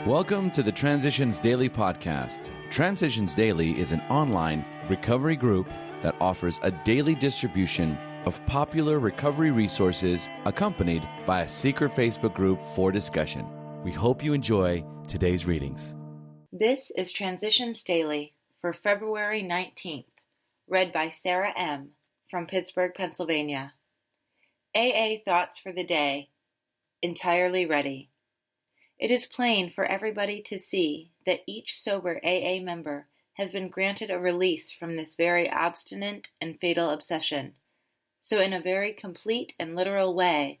Welcome to the Transitions Daily podcast. Transitions Daily is an online recovery group that offers a daily distribution of popular recovery resources accompanied by a secret Facebook group for discussion. We hope you enjoy today's readings. This is Transitions Daily for February 19th, read by Sarah M. from Pittsburgh, Pennsylvania. AA Thoughts for the Day. Entirely ready. It is plain for everybody to see that each sober AA member has been granted a release from this very obstinate and fatal obsession. So in a very complete and literal way,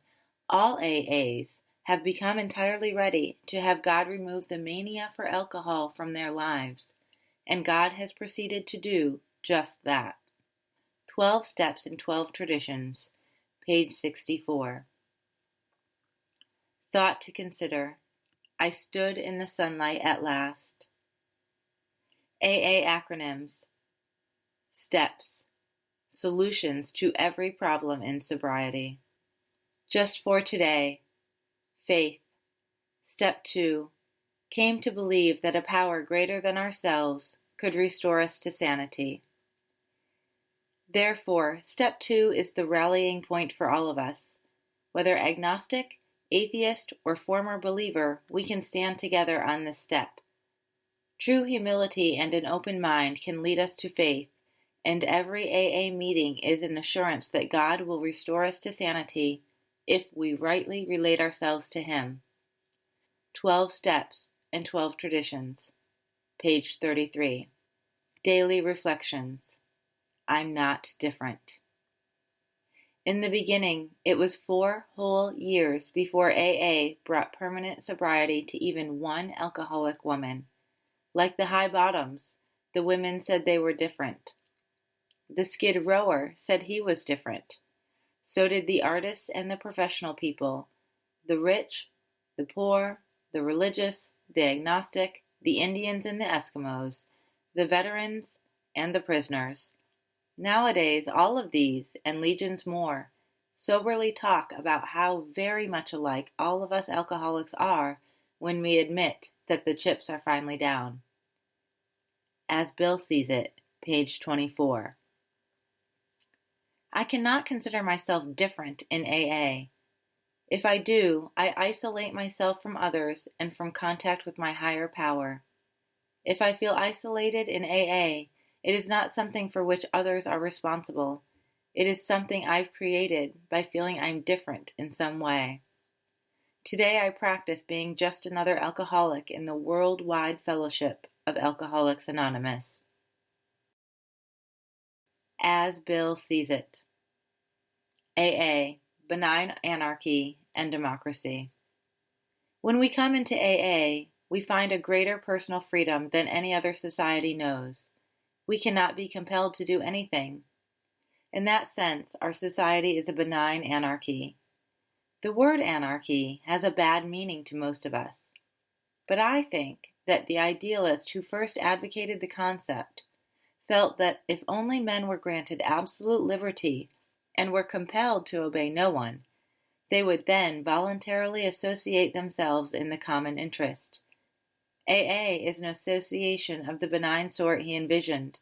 all AAs have become entirely ready to have God remove the mania for alcohol from their lives, and God has proceeded to do just that. 12 Steps and 12 Traditions, page 64. Thought to consider. I stood in the sunlight at last. AA acronyms. Steps. Solutions to every problem in sobriety. Just for today. Faith. Step 2. Came to believe that a power greater than ourselves could restore us to sanity. Therefore, Step 2 is the rallying point for all of us. Whether agnostic, atheist, or former believer, we can stand together on this step. True humility and an open mind can lead us to faith, and every AA meeting is an assurance that God will restore us to sanity if we rightly relate ourselves to Him. 12 Steps and 12 Traditions, page 33. Daily Reflections. I'm not different. In the beginning, it was 4 whole years before AA brought permanent sobriety to even one alcoholic woman. Like the High Bottoms, the women said they were different. The Skid Rower said he was different. So did the artists and the professional people, the rich, the poor, the religious, the agnostic, the Indians and the Eskimos, the veterans and the prisoners. Nowadays, all of these, and legions more, soberly talk about how very much alike all of us alcoholics are when we admit that the chips are finally down. As Bill sees it, page 24. I cannot consider myself different in AA. If I do, I isolate myself from others and from contact with my higher power. If I feel isolated in AA, it is not something for which others are responsible. It is something I've created by feeling I'm different in some way. Today I practice being just another alcoholic in the worldwide fellowship of Alcoholics Anonymous. As Bill sees it. AA, benign anarchy and democracy. When we come into AA, we find a greater personal freedom than any other society knows. We cannot be compelled to do anything. In that sense, our society is a benign anarchy. The word anarchy has a bad meaning to most of us. But I think that the idealist who first advocated the concept felt that if only men were granted absolute liberty and were compelled to obey no one, they would then voluntarily associate themselves in the common interest. AA is an association of the benign sort he envisioned.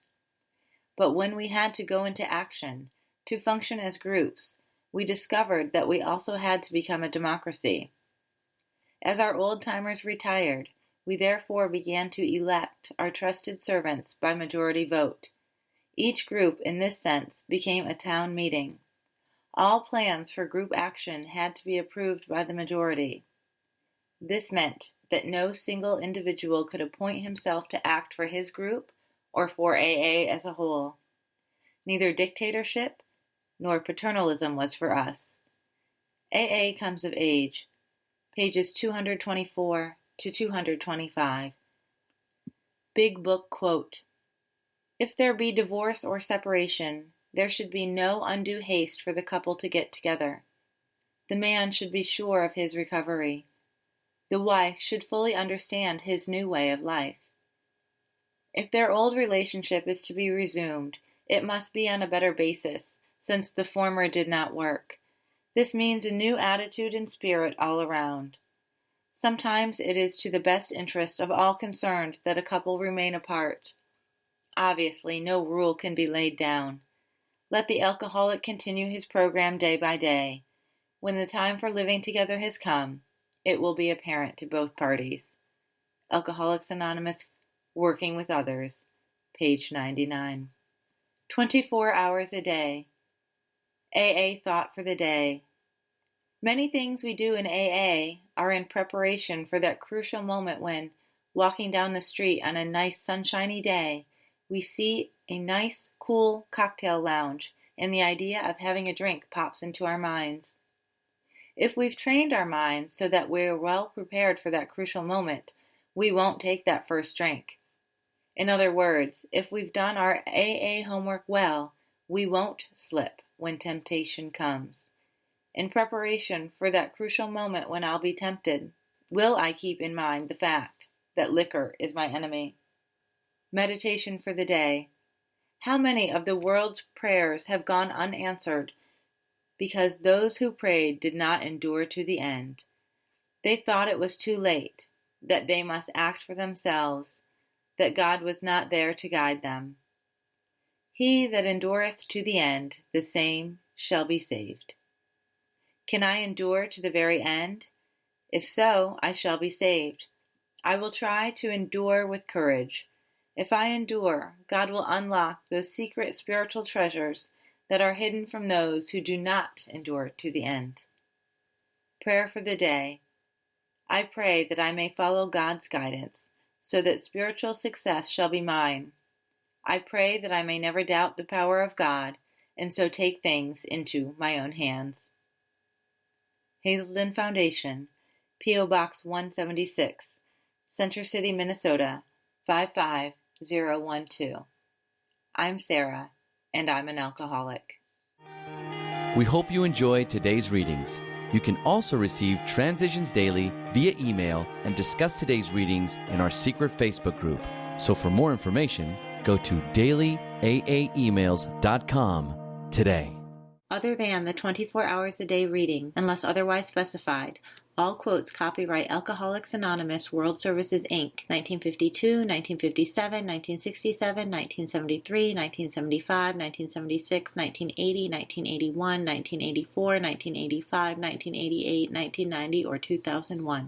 But when we had to go into action, to function as groups, we discovered that we also had to become a democracy. As our old-timers retired, we therefore began to elect our trusted servants by majority vote. Each group, in this sense, became a town meeting. All plans for group action had to be approved by the majority. This meant that no single individual could appoint himself to act for his group or for AA as a whole. Neither dictatorship nor paternalism was for us. AA comes of age, pages 224 to 225. Big Book quote, If there be divorce or separation, there should be no undue haste for the couple to get together. The man should be sure of his recovery. The wife should fully understand his new way of life. If their old relationship is to be resumed, it must be on a better basis, since the former did not work. This means a new attitude and spirit all around. Sometimes it is to the best interest of all concerned that a couple remain apart. Obviously, no rule can be laid down. Let the alcoholic continue his program day by day. When the time for living together has come, it will be apparent to both parties. Alcoholics Anonymous, Working with Others, page 99. 24 hours a day. AA thought for the day. Many things we do in AA are in preparation for that crucial moment when, walking down the street on a nice sunshiny day, we see a nice, cool cocktail lounge, and the idea of having a drink pops into our minds. If we've trained our minds so that we're well prepared for that crucial moment, we won't take that first drink. In other words, if we've done our AA homework well, we won't slip when temptation comes. In preparation for that crucial moment when I'll be tempted, will I keep in mind the fact that liquor is my enemy? Meditation for the day. How many of the world's prayers have gone unanswered because those who prayed did not endure to the end? They thought it was too late, that they must act for themselves, that God was not there to guide them. He that endureth to the end, the same shall be saved. Can I endure to the very end? If so, I shall be saved. I will try to endure with courage. If I endure, God will unlock those secret spiritual treasures that are hidden from those who do not endure to the end. Prayer for the day. I pray that I may follow God's guidance, so that spiritual success shall be mine. I pray that I may never doubt the power of God, and so take things into my own hands. Hazelden Foundation, P.O. Box 176, Center City, Minnesota, 55012. I'm Sarah, and I'm an alcoholic. We hope you enjoyed today's readings. You can also receive Transitions Daily via email and discuss today's readings in our secret Facebook group. So for more information, go to dailyaaemails.com today. Other than the 24 hours a day reading, unless otherwise specified, all quotes copyright Alcoholics Anonymous World Services, Inc., 1952, 1957, 1967, 1973, 1975, 1976, 1980, 1981, 1984, 1985, 1988, 1990, or 2001.